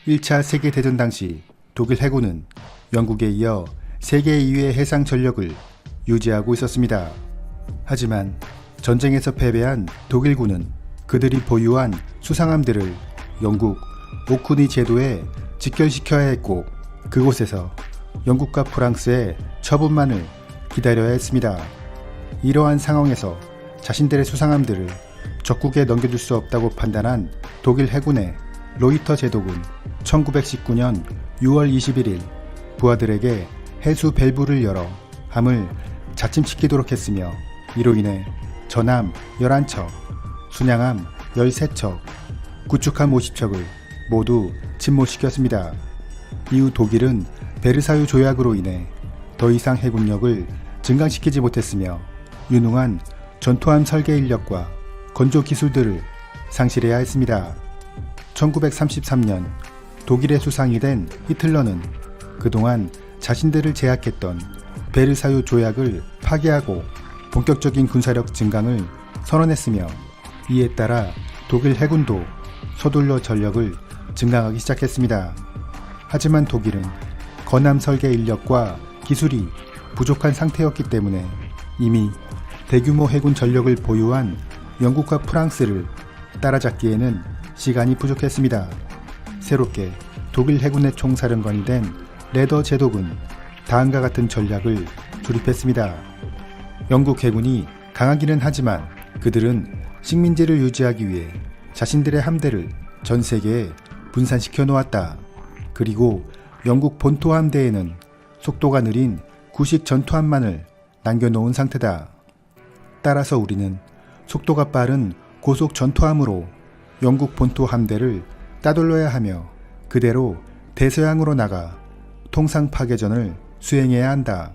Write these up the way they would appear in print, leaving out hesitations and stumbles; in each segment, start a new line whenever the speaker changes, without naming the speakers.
1차 세계대전 당시 독일 해군은 영국에 이어 세계 2위의 해상 전력을 유지하고 있었습니다. 하지만 전쟁에서 패배한 독일군은 그들이 보유한 수상함들을 영국 오쿠니 제도에 직결시켜야 했고, 그곳에서 영국과 프랑스의 처분만을 기다려야 했습니다. 이러한 상황에서 자신들의 수상함들을 적국에 넘겨줄 수 없다고 판단한 독일 해군의 로이터 제독은 1919년 6월 21일 부하들에게 해수 밸브를 열어 함을 자침시키도록 했으며, 이로 인해 전함 11척, 순양함 13척, 구축함 50척을 모두 침몰시켰습니다. 이후 독일은 베르사유 조약으로 인해 더 이상 해군력을 증강시키지 못했으며 유능한 전투함 설계 인력과 건조 기술들을 상실해야 했습니다. 1933년 독일의 수상이 된 히틀러는 그동안 자신들을 제약했던 베르사유 조약을 파기하고 본격적인 군사력 증강을 선언했으며, 이에 따라 독일 해군도 서둘러 전력을 증강하기 시작했습니다. 하지만 독일은 건함 설계 인력과 기술이 부족한 상태였기 때문에 이미 대규모 해군 전력을 보유한 영국과 프랑스를 따라잡기에는 시간이 부족했습니다. 새롭게 독일 해군의 총사령관이 된 레더 제독은 다음과 같은 전략을 조립했습니다. 영국 해군이 강하기는 하지만 그들은 식민지를 유지하기 위해 자신들의 함대를 전 세계에 분산시켜 놓았다. 그리고 영국 본토 함대에는 속도가 느린 구식 전투함만을 남겨놓은 상태다. 따라서 우리는 속도가 빠른 고속 전투함으로 영국 본토 함대를 따돌려야 하며 그대로 대서양으로 나가 통상 파괴전을 수행해야 한다.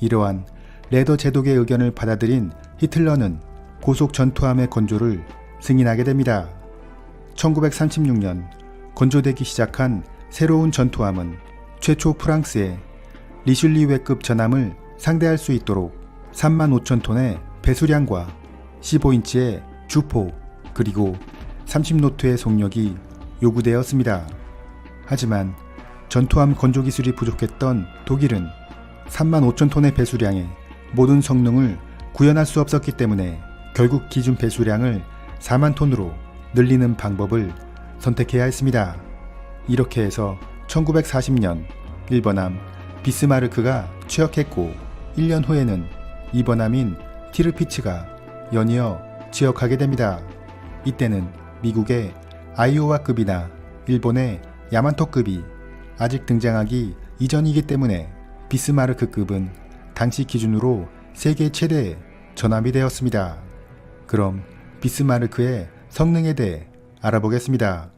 이러한 레더 제독의 의견을 받아들인 히틀러는 고속 전투함의 건조를 승인하게 됩니다. 1936년 건조되기 시작한 새로운 전투함은 최초 프랑스의 리슐리웨급 전함을 상대할 수 있도록 35,000톤의 배수량과 15인치의 주포 그리고 30노트의 속력이 요구되었습니다. 하지만 전투함 건조 기술이 부족했던 독일은 35,000톤의 배수량에 모든 성능을 구현할 수 없었기 때문에 결국 기준 배수량을 4만 톤으로 늘리는 방법을 선택해야 했습니다. 이렇게 해서 1940년 1번함 비스마르크가 취역했고 1년 후에는 2번함인 티르피츠가 연이어 취역하게 됩니다. 이때는 미국의 아이오와급이나 일본의 야만토급이 아직 등장하기 이전이기 때문에 비스마르크급은 당시 기준으로 세계 최대의 전함이 되었습니다. 그럼 비스마르크의 성능에 대해 알아보겠습니다.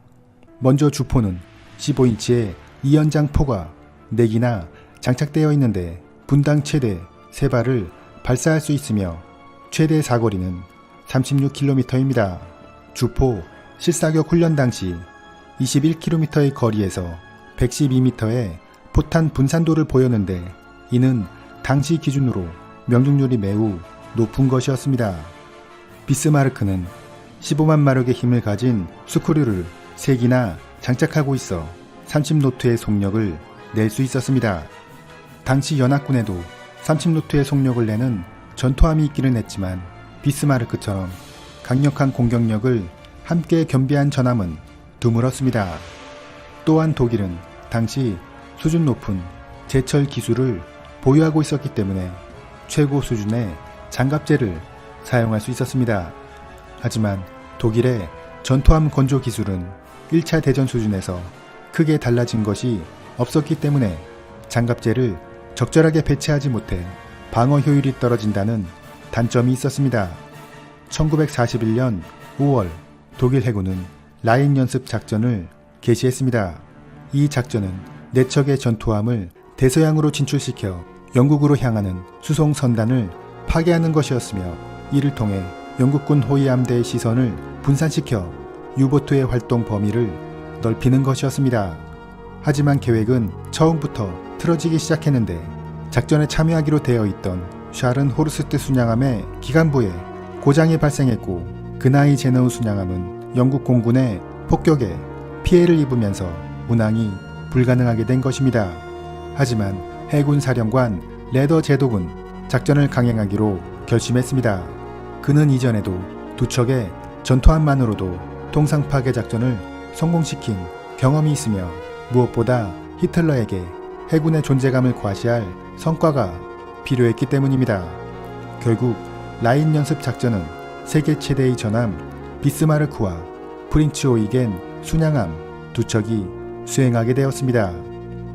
먼저 주포는 15인치의 2연장 포가 4기나 장착되어 있는데 분당 최대 3발을 발사할 수 있으며 최대 사거리는 36km입니다. 주포 실사격 훈련 당시 21km의 거리에서 112m의 포탄 분산도를 보였는데 이는 당시 기준으로 명중률이 매우 높은 것이었습니다. 비스마르크는 15만 마력의 힘을 가진 스크류를 3기나 장착하고 있어 30노트의 속력을 낼 수 있었습니다. 당시 연합군에도 30노트의 속력을 내는 전투함이 있기는 했지만 비스마르크처럼 강력한 공격력을 함께 겸비한 전함은 드물었습니다. 또한 독일은 당시 수준 높은 제철 기술을 보유하고 있었기 때문에 최고 수준의 장갑제를 사용할 수 있었습니다. 하지만 독일의 전투함 건조 기술은 1차 대전 수준에서 크게 달라진 것이 없었기 때문에 장갑제를 적절하게 배치하지 못해 방어 효율이 떨어진다는 단점이 있었습니다. 1941년 5월 독일 해군은 라인 연습 작전을 개시했습니다. 이 작전은 4척의 전투함을 대서양으로 진출시켜 영국으로 향하는 수송 선단을 파괴하는 것이었으며, 이를 통해 영국군 호위 함대의 시선을 분산시켜 유보트의 활동 범위를 넓히는 것이었습니다. 하지만 계획은 처음부터 틀어지기 시작했는데 작전에 참여하기로 되어 있던 샤른 호르스트 순양함의 기관부에 고장이 발생했고, 그나이 제너우 순양함은 영국 공군의 폭격에 피해를 입으면서 운항이 불가능하게 된 것입니다. 하지만 해군 사령관 레더 제독은 작전을 강행하기로 결심했습니다. 그는 이전에도 두 척의 전투함만으로도 통상 파괴 작전을 성공시킨 경험이 있으며 무엇보다 히틀러에게 해군의 존재감을 과시할 성과가 필요했기 때문입니다. 결국 라인 연습 작전은 세계 최대의 전함 비스마르크와 프린츠 오이겐 순양함 두 척이 수행하게 되었습니다.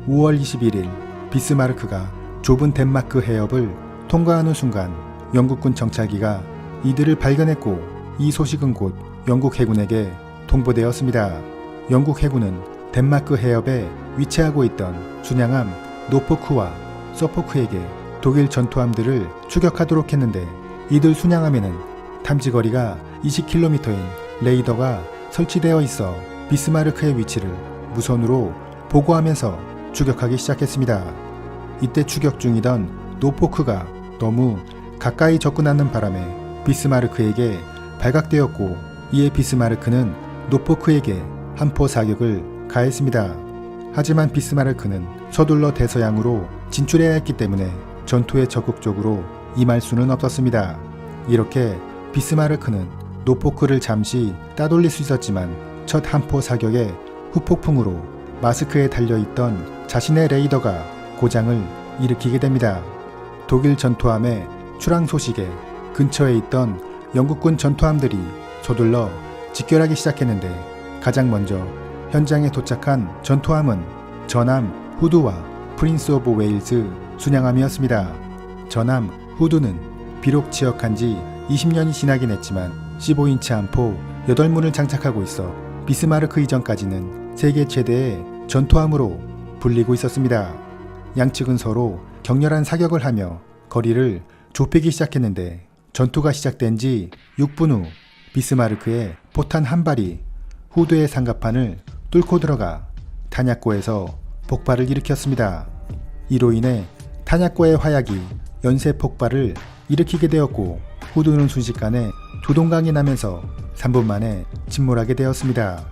5월 21일 비스마르크가 좁은 덴마크 해협을 통과하는 순간 영국군 정찰기가 이들을 발견했고 이 소식은 곧 영국 해군에게 통보되었습니다. 영국 해군은 덴마크 해협에 위치하고 있던 순양함 노포크와 서포크에게 독일 전투함들을 추격하도록 했는데 이들 순양함에는 탐지거리가 20km인 레이더가 설치되어 있어 비스마르크의 위치를 무선으로 보고하면서 추격하기 시작했습니다. 이때 추격 중이던 노포크가 너무 가까이 접근하는 바람에 비스마르크에게 발각되었고 이에 비스마르크는 노포크에게 함포 사격을 가했습니다. 하지만 비스마르크는 서둘러 대서양으로 진출해야 했기 때문에 전투에 적극적으로 임할 수는 없었습니다. 이렇게 비스마르크는 노포크를 잠시 따돌릴 수 있었지만 첫 함포 사격의 후폭풍으로 마스크에 달려있던 자신의 레이더가 고장을 일으키게 됩니다. 독일 전투함의 출항 소식에 근처에 있던 영국군 전투함들이 서둘러 직결하기 시작했는데 가장 먼저 현장에 도착한 전투함은 전함 후드와 프린스 오브 웨일즈 순양함이었습니다. 전함 후드는 비록 취역한 지 20년이 지나긴 했지만 15인치 함포 8문을 장착하고 있어 비스마르크 이전까지는 세계 최대의 전투함으로 불리고 있었습니다. 양측은 서로 격렬한 사격을 하며 거리를 좁히기 시작했는데 전투가 시작된 지 6분 후 비스마르크의 포탄 한 발이 후드의 상갑판을 뚫고 들어가 탄약고에서 폭발을 일으켰습니다. 이로 인해 탄약고의 화약이 연쇄 폭발을 일으키게 되었고 후드는 순식간에 두 동강이 나면서 3분 만에 침몰하게 되었습니다.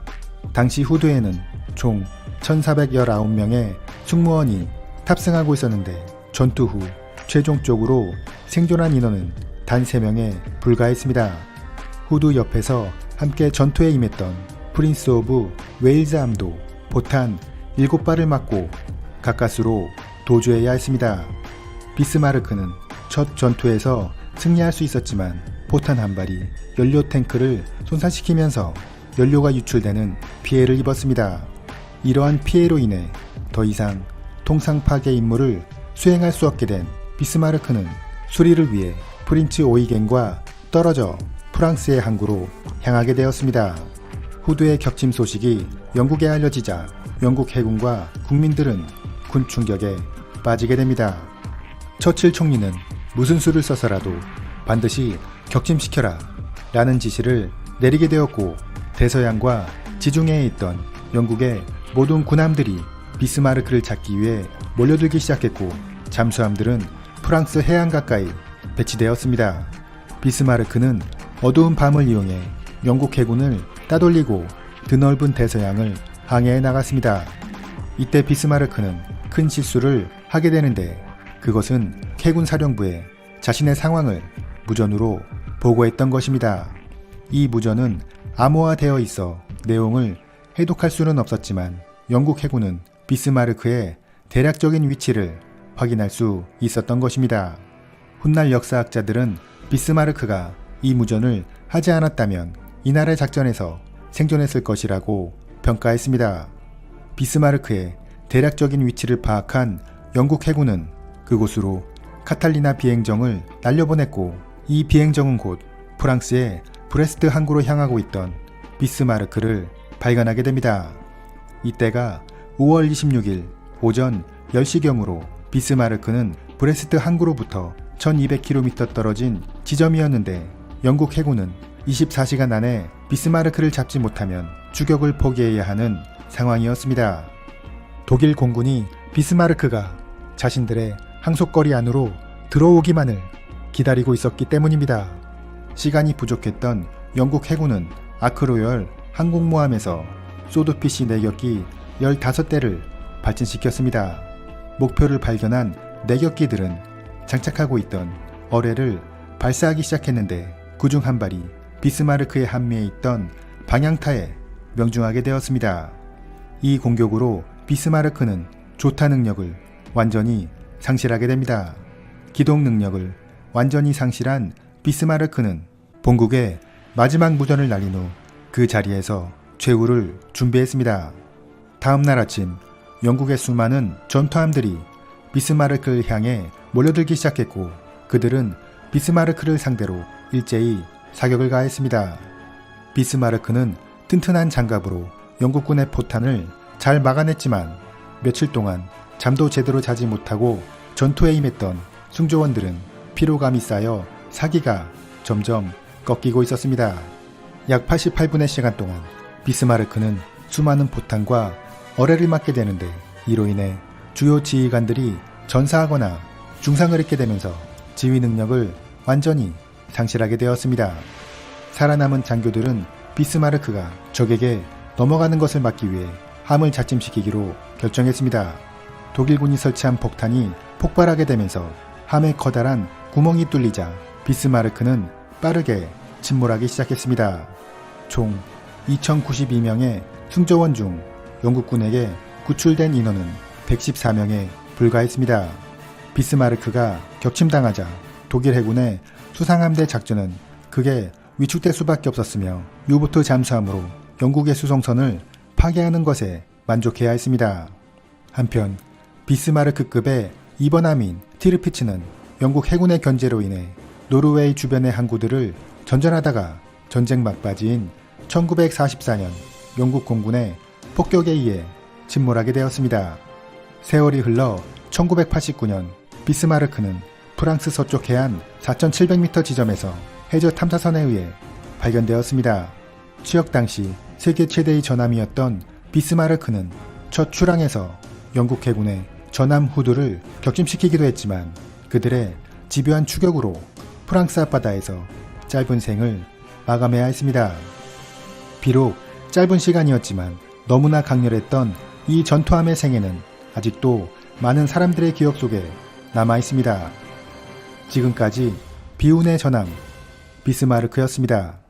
당시 후드에는 총 1419명의 승무원이 탑승하고 있었는데 전투 후 최종적으로 생존한 인원은 단 3명에 불과했습니다. 후드 옆에서 함께 전투에 임했던 프린스 오브 웨일즈함도 포탄 7발을 맞고 가까스로 도주해야 했습니다. 비스마르크는 첫 전투에서 승리할 수 있었지만 포탄 한 발이 연료 탱크를 손상시키면서 연료가 유출되는 피해를 입었습니다. 이러한 피해로 인해 더 이상 통상 파괴 임무를 수행할 수 없게 된 비스마르크는 수리를 위해 프린츠 오이겐과 떨어져 프랑스의 항구로 향하게 되었습니다. 후드의 격침 소식이 영국에 알려지자 영국 해군과 국민들은 군 충격에 빠지게 됩니다. 처칠 총리는 무슨 수를 써서라도 반드시 격침시켜라 라는 지시를 내리게 되었고 대서양과 지중해에 있던 영국의 모든 군함들이 비스마르크를 잡기 위해 몰려들기 시작했고 잠수함들은 프랑스 해안 가까이 배치되었습니다. 비스마르크는 어두운 밤을 이용해 영국 해군을 따돌리고 드넓은 대서양을 항해해 나갔습니다. 이때 비스마르크는 큰 실수를 하게 되는데 그것은 해군 사령부에 자신의 상황을 무전으로 보고했던 것입니다. 이 무전은 암호화되어 있어 내용을 해독할 수는 없었지만 영국 해군은 비스마르크의 대략적인 위치를 확인할 수 있었던 것입니다. 훗날 역사학자들은 비스마르크가 이 무전을 하지 않았다면 이날의 작전에서 생존했을 것이라고 평가했습니다. 비스마르크의 대략적인 위치를 파악한 영국 해군은 그곳으로 카탈리나 비행정을 날려보냈고 이 비행정은 곧 프랑스의 브레스트 항구로 향하고 있던 비스마르크를 발견하게 됩니다. 이때가 5월 26일 오전 10시경으로 비스마르크는 브레스트 항구로부터 1200km 떨어진 지점이었는데 영국 해군은 24시간 안에 비스마르크를 잡지 못하면 추격을 포기해야 하는 상황이었습니다. 독일 공군이 비스마르크가 자신들의 항속거리 안으로 들어오기만을 기다리고 있었기 때문입니다. 시간이 부족했던 영국 해군은 아크로열 항공모함에서 소드피시 내격기 15대를 발진시켰습니다. 목표를 발견한 내격기들은 장착하고 있던 어뢰를 발사하기 시작했는데 그중 한 발이 비스마르크의 함미에 있던 방향타에 명중하게 되었습니다. 이 공격으로 비스마르크는 조타 능력을 완전히 상실하게 됩니다. 기동 능력을 완전히 상실한 비스마르크는 본국의 마지막 무전을 날린 후 그 자리에서 최후를 준비했습니다. 다음 날 아침 영국의 수많은 전투함들이 비스마르크를 향해 몰려들기 시작했고 그들은 비스마르크를 상대로 일제히 사격을 가했습니다. 비스마르크는 튼튼한 장갑으로 영국군의 포탄을 잘 막아냈지만 며칠 동안 잠도 제대로 자지 못하고 전투에 임했던 승조원들은 피로감이 쌓여 사기가 점점 꺾이고 있었습니다. 약 88분의 시간 동안 비스마르크는 수많은 포탄과 어뢰를 맞게 되는데 이로 인해 주요 지휘관들이 전사하거나 중상을 입게 되면서 지휘 능력을 완전히 상실하게 되었습니다. 살아남은 장교들은 비스마르크가 적에게 넘어가는 것을 막기 위해 함을 작침시키기로 결정했습니다. 독일군이 설치한 폭탄이 폭발하게 되면서 함에 커다란 구멍이 뚫리자 비스마르크는 빠르게 침몰하기 시작했습니다. 총 2092명의 승조원 중 영국군에게 구출된 인원은 114명에 불과했습니다. 비스마르크가 격침당하자 독일 해군의 수상함대 작전은 크게 위축될 수밖에 없었으며 유보트 잠수함으로 영국의 수송선을 파괴하는 것에 만족해야 했습니다. 한편 비스마르크급의 2번 함인 티르피츠는 영국 해군의 견제로 인해 노르웨이 주변의 항구들을 전전하다가 전쟁 막바지인 1944년 영국 공군의 폭격에 의해 침몰하게 되었습니다. 세월이 흘러 1989년 비스마르크는 프랑스 서쪽 해안 4,700m 지점에서 해저 탐사선에 의해 발견되었습니다. 취역 당시 세계 최대의 전함이었던 비스마르크는 첫 출항에서 영국 해군의 전함 후드를 격침시키기도 했지만 그들의 집요한 추격으로 프랑스 앞바다에서 짧은 생을 마감해야 했습니다. 비록 짧은 시간이었지만 너무나 강렬했던 이 전투함의 생애는 아직도 많은 사람들의 기억 속에 남아 있습니다. 지금까지 비운의 전함 비스마르크였습니다.